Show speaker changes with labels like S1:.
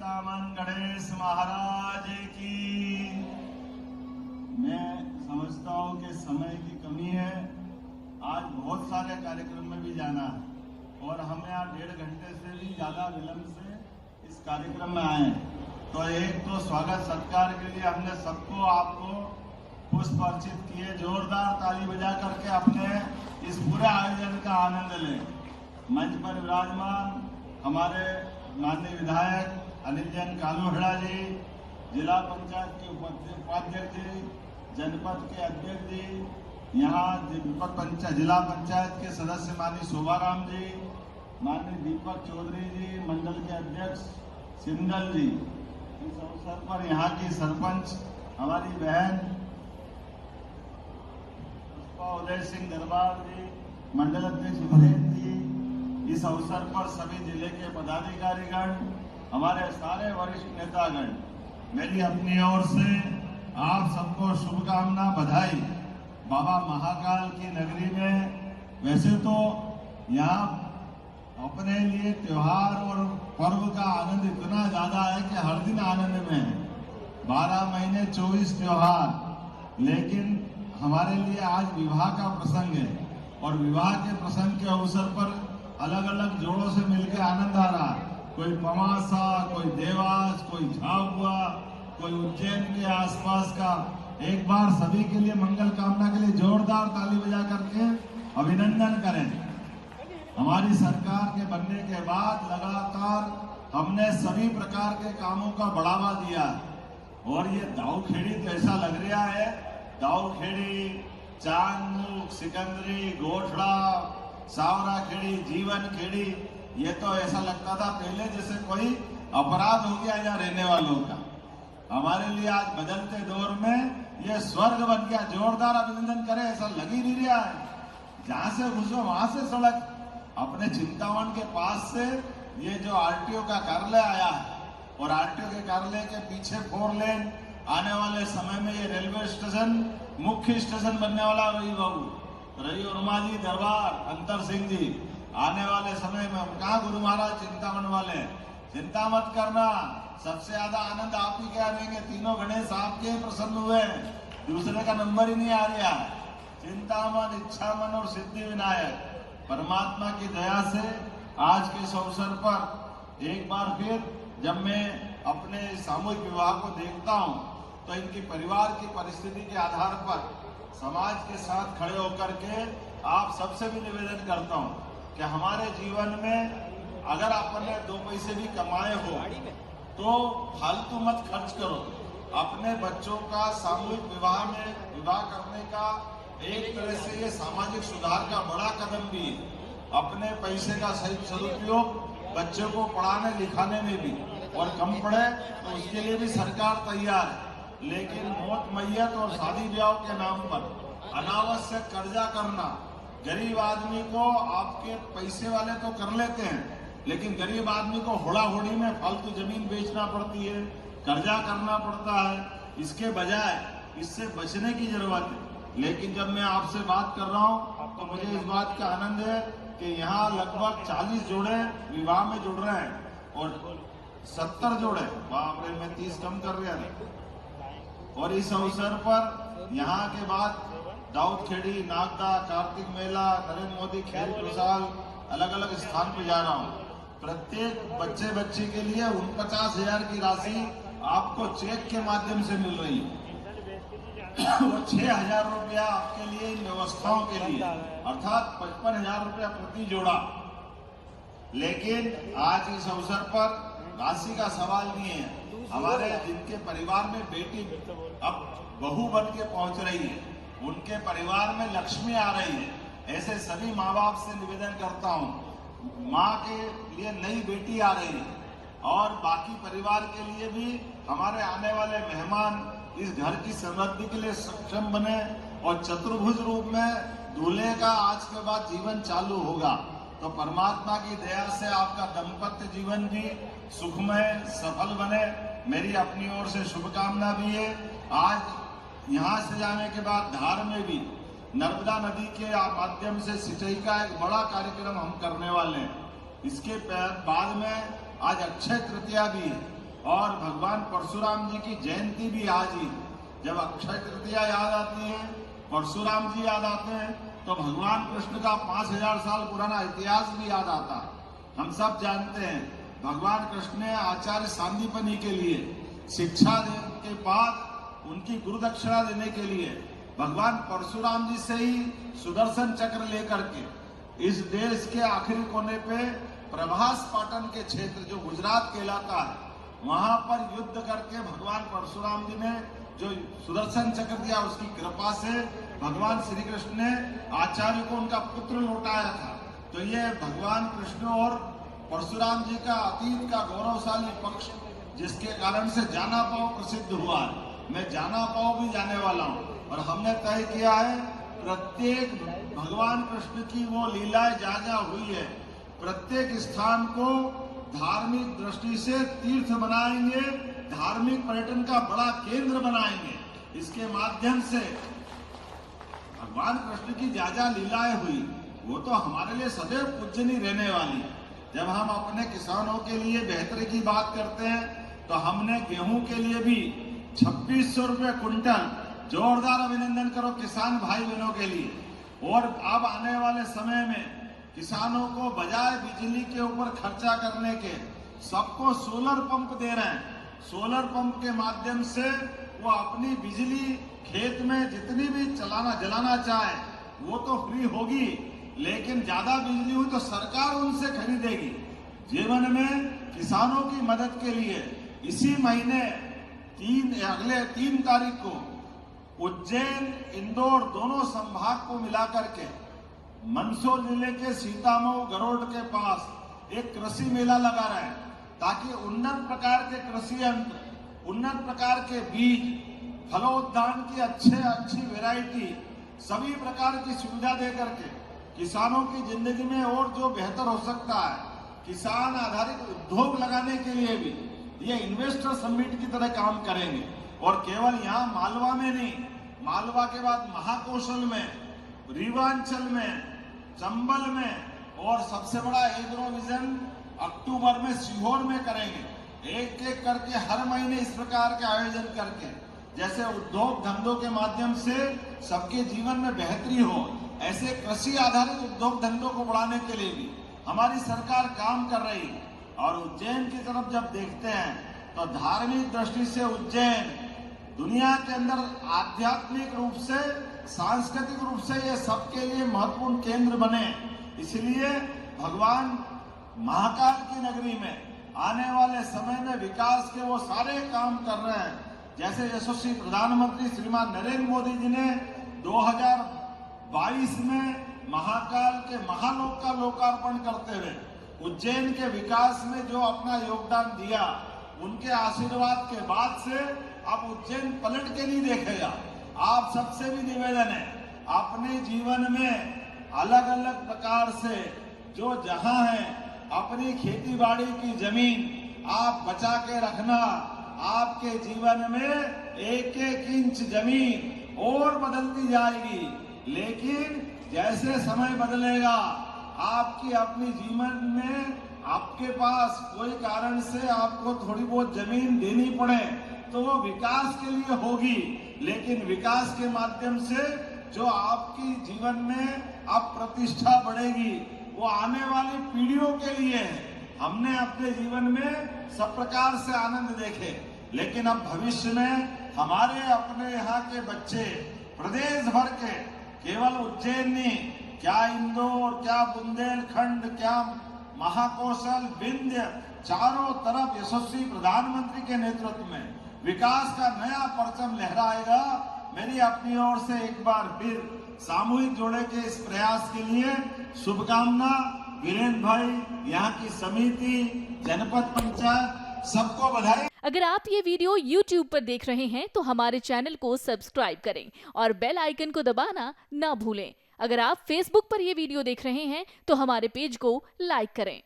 S1: चिंतामन गणेश महाराज की। मैं समझता हूं कि समय की कमी है, आज बहुत सारे कार्यक्रम में भी जाना है और हम यहाँ 1.5 घंटे से भी ज्यादा विलंब से इस कार्यक्रम में आए। तो एक तो स्वागत सत्कार के लिए हमने सबको आपको पुष्प अर्चित किए, जोरदार ताली बजा करके अपने इस पूरे आयोजन का आनंद लें। मंच पर विराजमान हमारे माननीय विधायक अनिल कालूहड़ा जी, जिला पंचायत के उपाध्यक्ष जी, जनपद के अध्यक्ष जी, यहाँ जिला पंचायत के सदस्य माननीय शोभाराम जी, माननीय दीपक चौधरी जी, मंडल के अध्यक्ष सिंदल जी, इस अवसर पर यहाँ की सरपंच हमारी बहन उदय सिंह दरबार जी, मंडल अध्यक्ष वीरेंद्र जी, इस अवसर पर सभी जिले के पदाधिकारीगण, हमारे सारे वरिष्ठ नेतागण, मेरी अपनी ओर से आप सबको शुभकामना, बधाई। बाबा महाकाल की नगरी में वैसे तो यहाँ अपने लिए त्योहार और पर्व का आनंद इतना ज्यादा है कि हर दिन आनंद में है, 12 महीने 24 त्योहार। लेकिन हमारे लिए आज विवाह का प्रसंग है और विवाह के प्रसंग के अवसर पर अलग अलग जोड़ों से मिलकर आनंद आ रहा है। कोई पमासा, कोई देवास, कोई झाबुआ, कोई उज्जैन के आसपास का। एक बार सभी के लिए मंगल कामना के लिए जोरदार ताली बजा करके अभिनंदन करें। हमारी सरकार के बनने के बाद लगातार हमने सभी प्रकार के कामों का बढ़ावा दिया और ये दाऊखेड़ी तो ऐसा लग रहा है, दाऊखेड़ी, चांदमुख, सिकंदरी, गोठड़ा, सावरा खेड़ी, जीवन खेड़ी, ये तो ऐसा लगता था पहले जैसे कोई अपराध हो गया यहाँ रहने वालों का। हमारे लिए आज बदलते दौर में ये स्वर्ग बन गया। जोरदार अभिनंदन करें, ऐसा लग ही नहीं रहा है। जहां से घुसो वहां से सड़क। अपने चिंतामन के पास से ये जो आरटीओ का कार्यालय आया है और आरटीओ के कार्यालय के पीछे 4 लेन, आने वाले समय में ये रेलवे स्टेशन मुख्य स्टेशन बनने वाला। रही उर्मा जी दरबार, अंतर सिंह जी, आने वाले समय में हम कहा गुरु महाराज चिंतामन वाले, चिंता मत करना, सबसे ज्यादा आनंद आप ही क्या लेंगे। तीनों गणेश आपके प्रसन्न हुए, दूसरे का नंबर ही नहीं आ रहा। चिंतामन, इच्छामन और सिद्धि विनायक, परमात्मा की दया से आज के इस अवसर पर एक बार फिर जब मैं अपने सामूहिक विवाह को देखता हूं तो इनकी परिवार की परिस्थिति के आधार पर समाज के साथ खड़े होकर के आप सबसे भी निवेदन करता हूं कि हमारे जीवन में अगर आपने 2 पैसे भी कमाए हो तो फालतू मत खर्च करो। अपने बच्चों का सामूहिक विवाह में विवाह करने का एक तरह से ये सामाजिक सुधार का बड़ा कदम भी है। अपने पैसे का सही सदुपयोग बच्चों को पढ़ाने लिखाने में भी, और कम पढ़े तो उसके लिए भी सरकार तैयार है। लेकिन मौत मैयत और शादी ब्याह के नाम पर अनावश्यक कर्जा करना, गरीब आदमी को, आपके पैसे वाले तो कर लेते हैं लेकिन गरीब आदमी को होड़ा होड़ी में फालतू जमीन बेचना पड़ती है, कर्जा करना पड़ता है। इसके बजाय इससे बचने की जरूरत है। लेकिन जब मैं आपसे बात कर रहा हूं तो मुझे इस बात का आनंद है कि यहाँ लगभग 40 जोड़े विवाह में जुड़ रहे हैं और 70 जोड़े, बाप रे, मैं 30 कम कर रहा था। और इस अवसर पर यहाँ के बाद दाऊदखेड़ी, नागदा, कार्तिक मेला, नरेंद्र मोदी खेल प्रसाल, अलग अलग स्थान पर जा रहा हूँ। प्रत्येक बच्चे बच्ची के लिए 49,000 की राशि आपको चेक के माध्यम से मिल रही है और 6,000 रुपया आपके लिए इन व्यवस्थाओं के लिए, अर्थात 55,000 रुपया प्रति जोड़ा। लेकिन आज इस अवसर पर राशि का सवाल नहीं है। हमारे जिनके परिवार में बेटी अब बहू बन के पहुंच रही है, उनके परिवार में लक्ष्मी आ रही है, ऐसे सभी माँ बाप से निवेदन करता हूँ, माँ के लिए नई बेटी आ रही है और बाकी परिवार के लिए भी हमारे आने वाले मेहमान इस घर की समृद्धि के लिए सक्षम बने और चतुर्भुज रूप में दूल्हे का आज के बाद जीवन चालू होगा। तो परमात्मा की दया से आपका दाम्पत्य जीवन भी सुखमय सफल बने, मेरी अपनी ओर से शुभकामना भी है। आज यहाँ से जाने के बाद धार में भी नर्मदा नदी के माध्यम से सिंचाई का एक बड़ा कार्यक्रम हम करने वाले हैं। इसके बाद में आज अक्षय तृतीया भी है और भगवान परशुराम जी की जयंती भी आज ही। जब अक्षय तृतीया याद आती है, परशुराम जी याद आते हैं, तो भगवान कृष्ण का 5000 साल पुराना इतिहास भी याद आता। हम सब जानते हैं भगवान कृष्ण ने आचार्य सांदीपनि के लिए शिक्षा देने के बाद उनकी गुरु दक्षिणा देने के लिए भगवान परशुराम जी से ही सुदर्शन चक्र लेकर के इस देश के आखिरी कोने पे प्रभास पाटन के क्षेत्र जो गुजरात कहलाता है, वहां पर युद्ध करके भगवान परशुराम जी ने जो सुदर्शन चक्र दिया, उसकी कृपा से भगवान श्री कृष्ण ने आचार्य को उनका पुत्र लौटाया था। तो ये भगवान कृष्ण और परशुराम जी का अतीत का गौरवशाली पक्ष, जिसके कारण से जाना पाओ प्रसिद्ध हुआ है। मैं जाना पाओ भी जाने वाला हूँ, और हमने तय किया है प्रत्येक भगवान कृष्ण की वो लीलाएं जहाँ हुई है, प्रत्येक स्थान को धार्मिक दृष्टि से तीर्थ बनाएंगे, धार्मिक पर्यटन का बड़ा केंद्र बनाएंगे। इसके माध्यम से भगवान कृष्ण की जा लीलाएं हुई, वो तो हमारे लिए सदैव पूजनीय रहने वाली है। जब हम अपने किसानों के लिए बेहतरी की बात करते हैं, तो हमने गेहूं के लिए भी 2600 रुपये क्विंटल, जोरदार अभिनंदन करो किसान भाई बहनों के लिए। और अब आने वाले समय में किसानों को बजाय बिजली के ऊपर खर्चा करने के सबको सोलर पंप दे रहे हैं। सोलर पंप के माध्यम से वो अपनी बिजली खेत में जितनी भी जलाना चाहे वो तो फ्री होगी, लेकिन ज्यादा बिजली हुई तो सरकार उनसे खरीदेगी। जीवन में किसानों की मदद के लिए इसी महीने अगले 3 तारीख को उज्जैन इंदौर दोनों संभाग को मिलाकर के मंदसौर जिले के सीतामऊ गरोड़ के पास एक कृषि मेला लगा रहे हैं, ताकि उन्नत प्रकार के कृषि यंत्र, उन्नत प्रकार के बीज, फलोद्यान की अच्छी वैरायटी, सभी प्रकार की सुविधा दे करके किसानों की जिंदगी में और जो बेहतर हो सकता है, किसान आधारित उद्योग लगाने के लिए भी ये इन्वेस्टर समिट की तरह काम करेंगे। और केवल यहाँ मालवा में नहीं, मालवा के बाद महाकौशल में, रीवांचल में, चंबल में, और सबसे बड़ा एग्रो विजन अक्टूबर में सीहोर में करेंगे। एक एक करके हर महीने इस प्रकार के आयोजन करके, जैसे उद्योग धंधों के माध्यम से सबके जीवन में बेहतरी हो, ऐसे कृषि आधारित उद्योग धंधों को बढ़ाने के लिए भी हमारी सरकार काम कर रही है। और उज्जैन की तरफ जब देखते हैं तो धार्मिक दृष्टि से उज्जैन दुनिया के अंदर आध्यात्मिक रूप से, सांस्कृतिक रूप से ये सबके लिए महत्वपूर्ण केंद्र बने। इसलिए भगवान महाकाल की नगरी में आने वाले समय में विकास के वो सारे काम कर रहे हैं। जैसे यशस्वी प्रधानमंत्री श्रीमान नरेंद्र मोदी जी ने 2022 में महाकाल के महालोक का लोकार्पण करते हुए उज्जैन के विकास में जो अपना योगदान दिया, उनके आशीर्वाद के बाद से अब उज्जैन पलट के नहीं देखेगा। आप सबसे भी निवेदन है, अपने जीवन में अलग अलग प्रकार से जो जहां है अपनी खेती बाड़ी की जमीन आप बचा के रखना। आपके जीवन में एक एक इंच जमीन और बदलती जाएगी, लेकिन जैसे समय बदलेगा आपकी अपनी जीवन में आपके पास कोई कारण से आपको थोड़ी बहुत जमीन देनी पड़े तो वो विकास के लिए होगी, लेकिन विकास के माध्यम से जो आपकी जीवन में अब प्रतिष्ठा बढ़ेगी वो आने वाली पीढ़ियों के लिए है। हमने अपने जीवन में सब प्रकार से आनंद देखे, लेकिन अब भविष्य में हमारे अपने यहाँ के बच्चे प्रदेश भर के, केवल उज्जैन नहीं, क्या इंदौर, क्या बुंदेलखंड, क्या महाकौशल, विंध्य, चारों तरफ यशस्वी प्रधानमंत्री के नेतृत्व में विकास का नया परचम लहराएगा। मेरी अपनी ओर से एक बार फिर सामूहिक जोड़े के इस प्रयास के लिए शुभकामना। वीरेंद्र भाई, यहाँ की समिति, जनपद पंचायत, सबको बधाई।
S2: अगर आप ये वीडियो YouTube पर देख रहे हैं तो हमारे चैनल को सब्सक्राइब करें और बेल आइकन को दबाना ना भूलें। अगर आप Facebook पर ये वीडियो देख रहे हैं तो हमारे पेज को लाइक करें।